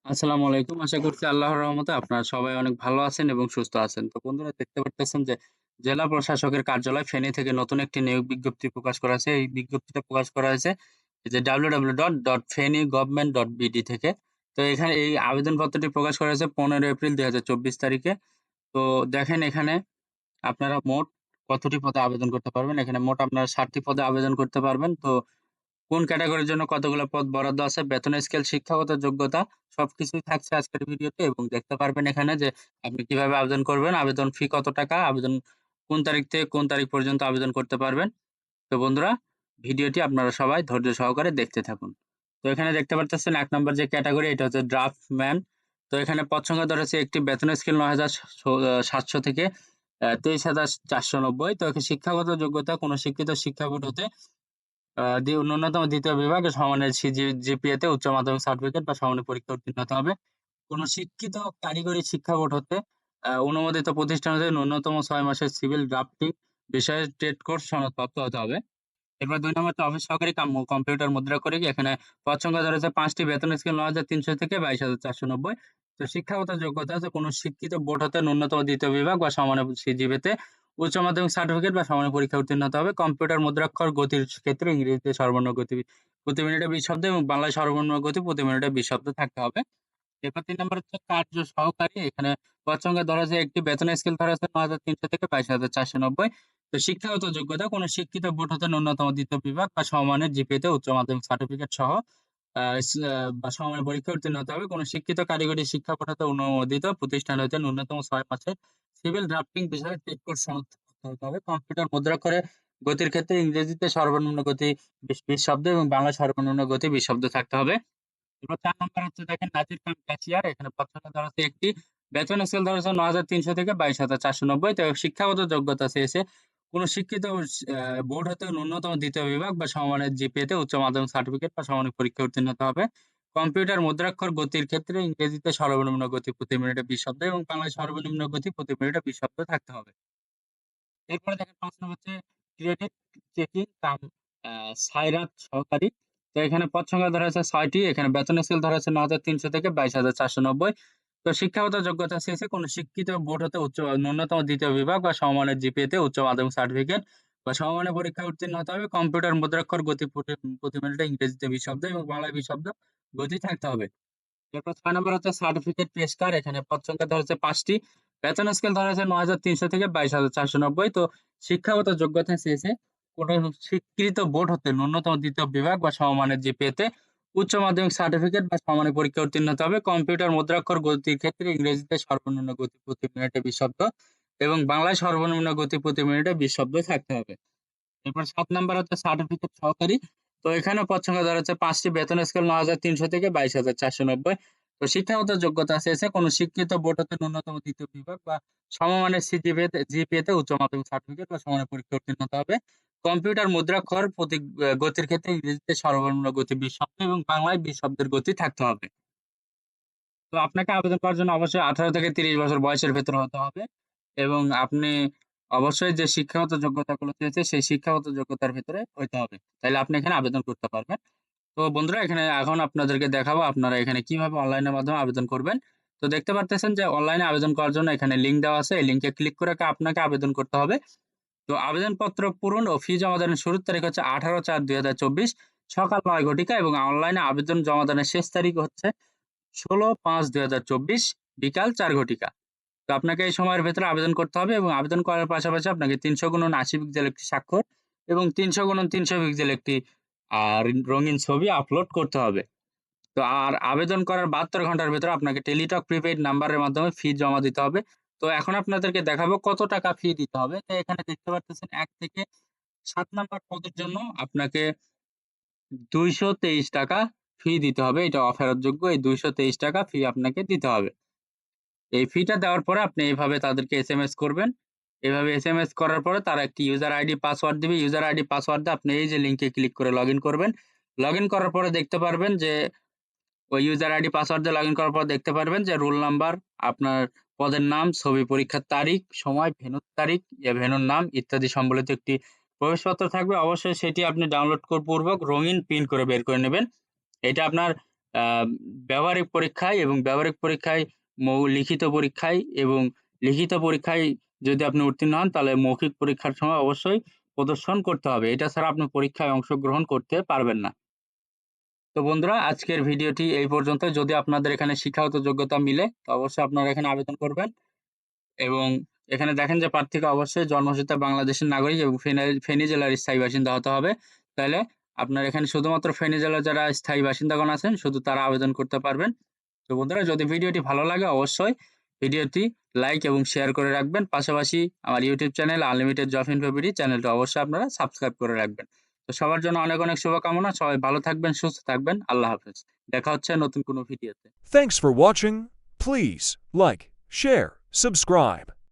আসসালামু আলাইকুম। আশা করছি আল্লাহর রহমতে আপনারা সবাই অনেক ভালো আছেন এবং সুস্থ আছেন। তো বন্ধুরা দেখতে পারতেছেন যে জেলা প্রশাসকের কার্যালয় ফেনী থেকে নতুন একটি নিয়োগ বিজ্ঞপ্তি প্রকাশ করা হয়েছে। এই বিজ্ঞপ্তিটা প্রকাশ করা হয়েছে এই যে www.feni.government.bd থেকে। তো এখানে এই আবেদনপত্রটি প্রকাশ করা হয়েছে 15 এপ্রিল 2024 তারিখে। তো দেখেন এখানে আপনারা মোট কতটি পদে আবেদন করতে পারবেন। এখানে মোট আপনারা ৬০ টি পদে আবেদন করতে পারবেন। তো কোন ক্যাটেগরির জন্য কতগুলো পদ বরাদ্দ আছে, বেতনের স্কেল, শিক্ষাগত যোগ্যতা সবকিছুই থাকছে আজকের ভিডিওতে এবং দেখতে পারবেন এখানে যে আপনি কিভাবে আবেদন করবেন, আবেদন ফি কত টাকা, আবেদন কোন তারিখ থেকে কোন তারিখ পর্যন্ত আবেদন করতে পারবেন। তো বন্ধুরা ভিডিওটি আপনারা সবাই ধৈর্য সহকারে দেখতে থাকুন। তো এখানে দেখতে পারতেছেন ১ নম্বর যে ক্যাটেগরি এটা হচ্ছে ড্রাফটম্যান। তো এখানে পদ সংখ্যা ধরা হচ্ছে একটি, বেতনের স্কেল ৯,৭০০ থেকে ২৩,৪৯০। তো শিক্ষাগত যোগ্যতা কোন শিক্ষিত শিক্ষা বোর্ড হতে ন্যূনতম ২য় বিভাগ সমানের জিপিএ তে উচ্চ মাধ্যমিক সার্টিফিকেট বা সমানের পরীক্ষা উত্তীর্ণ হতে হবে। কোন শিক্ষিত কারিগরি শিক্ষা বোর্ড হতে অনুমোদিত প্রতিষ্ঠান হতে ন্যূনতম ৬ মাসের সিভিল ড্রাফটিং বিষয়ে ট্রেড কোর্স সনদপ্রাপ্ত হতে হবে। এরপর ২ নম্বরটা অফিস সহকারী কাম কম্পিউটার মুদ্রাক্ষরিক। এখানে পদ সংখ্যা ধরা হচ্ছে ৫ টি, বেতন স্কেল ৯,৩০০ থেকে ২২,৪৯০। তো শিক্ষাগত যোগ্যতা হচ্ছে কোন শিক্ষিত বোর্ড হতে ন্যূনতম ২য় বিভাগ বা সমানের সিজিপিএতে উচ্চ মাধ্যমিক সার্টিফিকেট বা সমানের পরীক্ষায় উত্তীর্ণ হতে হবে। কম্পিউটার মুদ্রাক্ষর গতির ক্ষেত্রে ইংরেজিতে সর্বনিম্ন গতি প্রতি মিনিটে ২০ শব্দ এবং বাংলায় সর্বনিম্ন গতি প্রতি মিনিটে ২০ শব্দ থাকতে হবে। এরপর ৩ নম্বর হচ্ছে কার্য সহকারী। এখানে পদ সংখ্যা ধরা হচ্ছে একটি, বেতন স্কেল ধরা হচ্ছে ৯,৩০০ থেকে ২২,৪৯০। তো শিক্ষাগত যোগ্যতা কোন শিক্ষিত বোর্ড হতে ন্যূনতম ২য় বিভাগ বা সমমানের জিপিএতে উচ্চ মাধ্যমিক সার্টিফিকেট সহ আ স বা সমমানের পরীক্ষায় উত্তীর্ণ হতে হবে। কোন শিক্ষিত কারিগরি শিক্ষা বোর্ড হতে অনুমোদিত প্রতিষ্ঠান হইতে ন্যূনতম ৬ মাসের সিভিল ড্রাফটিং বিষয়ে ট্রেড কোর্স সনদ থাকতে হবে। কম্পিউটার মুদ্রাক্ষরে গতির ক্ষেত্রে ইংরেজিতে সর্বনিম্ন গতি ২০ শব্দ এবং বাংলায় সর্বনিম্ন গতি ২০ শব্দ থাকতে হবে। এরপর ৪ নাম্বার হচ্ছে দেখেন নাজির খান ক্যাশিয়ার। এখানে পদ সংখ্যা ধরা হচ্ছে একটি, বেতন স্কেল ধরা হচ্ছে ৯,৩০০ থেকে ২২,৪৯০। তো শিক্ষাগত যোগ্যতা চেয়েছে কোন শিক্ষিত বোর্ড হতে ন্যূনতম ২য় বিভাগ বা সমমানের জিপিএতে উচ্চ মাধ্যমিক সার্টিফিকেট বা সমানের পরীক্ষায় উত্তীর্ণ হতে হবে। কম্পিউটার মুদ্রাক্ষর গতির ক্ষেত্রে ইংরেজিতে সর্বনিম্ন গতি প্রতি মিনিটে ২০ শব্দ এবং বাংলায় সর্বনিম্ন গতি প্রতি মিনিটে ২০ শব্দ থাকতে হবে। এরপরে দেখেন ৫ নম্বর হচ্ছে ক্রেডিট চেকিং কাম আ সাইরাত সহকারী। তো এখানে পদ সংখ্যা ধরা হয়েছে ৬ টি। এখানে বেতন স্কেল ধরা হচ্ছে ৯,৩০০ থেকে ২২,৪৯০। তো শিক্ষাগত যোগ্যতা চেয়েছে কোন শিক্ষিত বোর্ড হতে ন্যূনতম ২য় বিভাগ বা সমমানের জিপিএতে উচ্চ মাধ্যমিক সার্টিফিকেট বা সমমানের পরীক্ষায় উত্তীর্ণ হতে হবে। কম্পিউটার মুদ্রাক্ষর গতি প্রতি মিনিটে ইংরেজিতে ২০ শব্দ এবং বাংলায় ২০ শব্দ গতি থাকতে হবে। এরপর ৬ নম্বর হচ্ছে সার্টিফিকেট পেশকার। এখানে পদ সংখ্যা ধরা হচ্ছে ৫ টি। বেতন স্কেল ধরা হয়েছে ৯,৩০০ থেকে ২২,৪৯০। তো শিক্ষাগত যোগ্যতা চেয়েছে কোন স্বীকৃত বোর্ড হতে ন্যূনতম ২য় বিভাগ বা সমমানের জিপিএতে উচ্চ মাধ্যমিক সার্টিফিকেট বা সমানের পরীক্ষায় উত্তীর্ণ হতে হবে। কম্পিউটার মুদ্রাক্ষর গতির ক্ষেত্রে ইংরেজিতে সর্বনিম্ন গতি প্রতি মিনিটে ২০ শব্দ এবং বাংলায় সর্বনিম্ন গতি প্রতি মিনিটে ২০ শব্দ থাকতে হবে। এরপর ৭ নাম্বার হচ্ছে সার্টিফিকেট সহকারী। তো এখানেও পদ সংখ্যা ধরা হচ্ছে ৫ টি, বেতন স্কেল ৯,৩০০ থেকে ২২,৪৯০। তো শিক্ষাগত যোগ্যতা চেয়েছে কোন শিক্ষিত বোর্ড হতে ন্যূনতম ২য় বিভাগ বা সমমানের জিপিএতে উচ্চ মাধ্যমিক সার্টিফিকেট বা সমানের পরীক্ষায় উত্তীর্ণ হতে হবে। কম্পিউটার মুদ্রাক্ষর প্রতি গতির ক্ষেত্রে ইংরেজিতে সর্বনিম্ন গতি ২০ শব্দ এবং বাংলায় ২০ শব্দের গতি থাকতে হবে। তো আপনাকে আবেদন করার জন্য অবশ্যই ১৮ থেকে ৩০ বছর বয়সের ভেতরে হতে হবে এবং আপনি অবশ্যই যে শিক্ষাগত যোগ্যতাগুলো চেয়েছে সেই শিক্ষাগত যোগ্যতার ভেতরে হইতে হবে। তাইলে আপনি এখানে আবেদন করতে পারবেন। তো বন্ধুরা এখানে এখন আপনাদেরকে দেখাবো আপনারা এখানে কিভাবে অনলাইনের মাধ্যমে আবেদন করবেন। তো দেখতে পারতেছেন যে অনলাইনে আবেদন করার জন্য এখানে লিঙ্ক দেওয়া আছে। এই লিঙ্কে ক্লিক করে আপনাকে আবেদন করতে হবে। তো আবেদনপত্র পূরণ ও ফি জমা দানের শুরুর তারিখ হচ্ছে ১৮/৪/২০২৪ সকাল ৯ ঘটিকা এবং অনলাইনে আবেদন জমা দানের শেষ তারিখ হচ্ছে ১৬/৫/২০২৪ বিকাল ৪ ঘটিকা। তো আপনাকে এই সময়ের ভেতরে আবেদন করতে হবে এবং আবেদন করার পাশাপাশি আপনাকে ৩০০x৮০ পিক্সেল একটি স্বাক্ষর এবং ৩০০x৩০০ পিক্সেল একটি রঙিন ছবি আপলোড করতে হবে। তো আর আবেদন করার ৭২ ঘন্টার ভেতরে আপনাকে টেলিটক প্রিপেইড নাম্বারের মাধ্যমে ফি জমা দিতে হবে। তো এখন আপনাদেরকে দেখাবো কত টাকা ফি দিতে হবে। তো এখানে দেখতে পারতেছেন ১ থেকে ৭ নাম্বার পদের জন্য আপনাকে ৳২২৩ ফি দিতে হবে। এটা অফেরতযোগ্য। এই ৳২২৩ ফি আপনাকে দিতে হবে। এই ফিটা দেওয়ার পরে আপনি এভাবে তাদেরকে এসএমএস করবেন। এভাবে এসএমএস করার পরে তারা একটি ইউজার আইডি পাসওয়ার্ড দিবে। ইউজার আইডি পাসওয়ার্ড দিয়ে আপনি এই যে লিংকে ক্লিক করে লগইন করবেন। লগইন করার পরে দেখতে পারবেন যে ওই ইউজার আইডি পাসওয়ার্ড দিয়ে লগইন করার পর দেখতে পারবেন যে রোল নাম্বার, আপনার পদের নাম, ছবি, পরীক্ষার তারিখ, সময়, ভেন্যুর তারিখ, ভেন্যুর নাম ইত্যাদি সম্বলিত একটি প্রবেশপত্র থাকবে। অবশ্যই সেটি আপনি ডাউনলোড পূর্বক রঙিন প্রিন্ট করে বের করে নেবেন। এটা আপনার আ ব্যবহারিক পরীক্ষায় এবং ব্যবহারিক পরীক্ষায় লিখিত পরীক্ষায় এবং লিখিত পরীক্ষায় যদি আপনি উত্তীর্ণ হন তাহলে মৌখিক পরীক্ষার সময় অবশ্যই প্রদর্শন করতে হবে। এটা ছাড়া আপনি পরীক্ষায় অংশগ্রহণ করতে পারবেন না। তো বন্ধুরা আজকের ভিডিওটি এই পর্যন্ত। যদি আপনাদের এখানে শিক্ষাগত যোগ্যতা মিলে তো অবশ্যই আপনারা এখানে আবেদন করবেন এবং এখানে দেখেন যে প্রার্থীকে অবশ্যই জন্মসূত্রে বাংলাদেশের নাগরিক এবং ফেনী জেলার স্থায়ী বাসিন্দা হতে হবে। তাইলে আপনার এখানে শুধুমাত্র ফেনী জেলার যারা স্থায়ী বাসিন্দাগণ আছেন শুধু তারা আবেদন করতে পারবেন। তো বন্ধুরা যদি ভিডিওটি ভালো লাগে অবশ্যই ভিডিওটি লাইক এবং শেয়ার করে রাখবেন। পাশাপাশি আমার YouTube channel unlimited job info BD চ্যানেলটা অবশ্যই আপনারা সাবস্ক্রাইব করে রাখবেন। তো সবার জন্য অনেক, অনেক শুভকামনা। সবাই ভালো থাকবেন, সুস্থ থাকবেন। আল্লাহ হাফেজ। দেখা হচ্ছে নতুন কোনো ভিডিওতে। Thanks for watching. Please like, share, subscribe.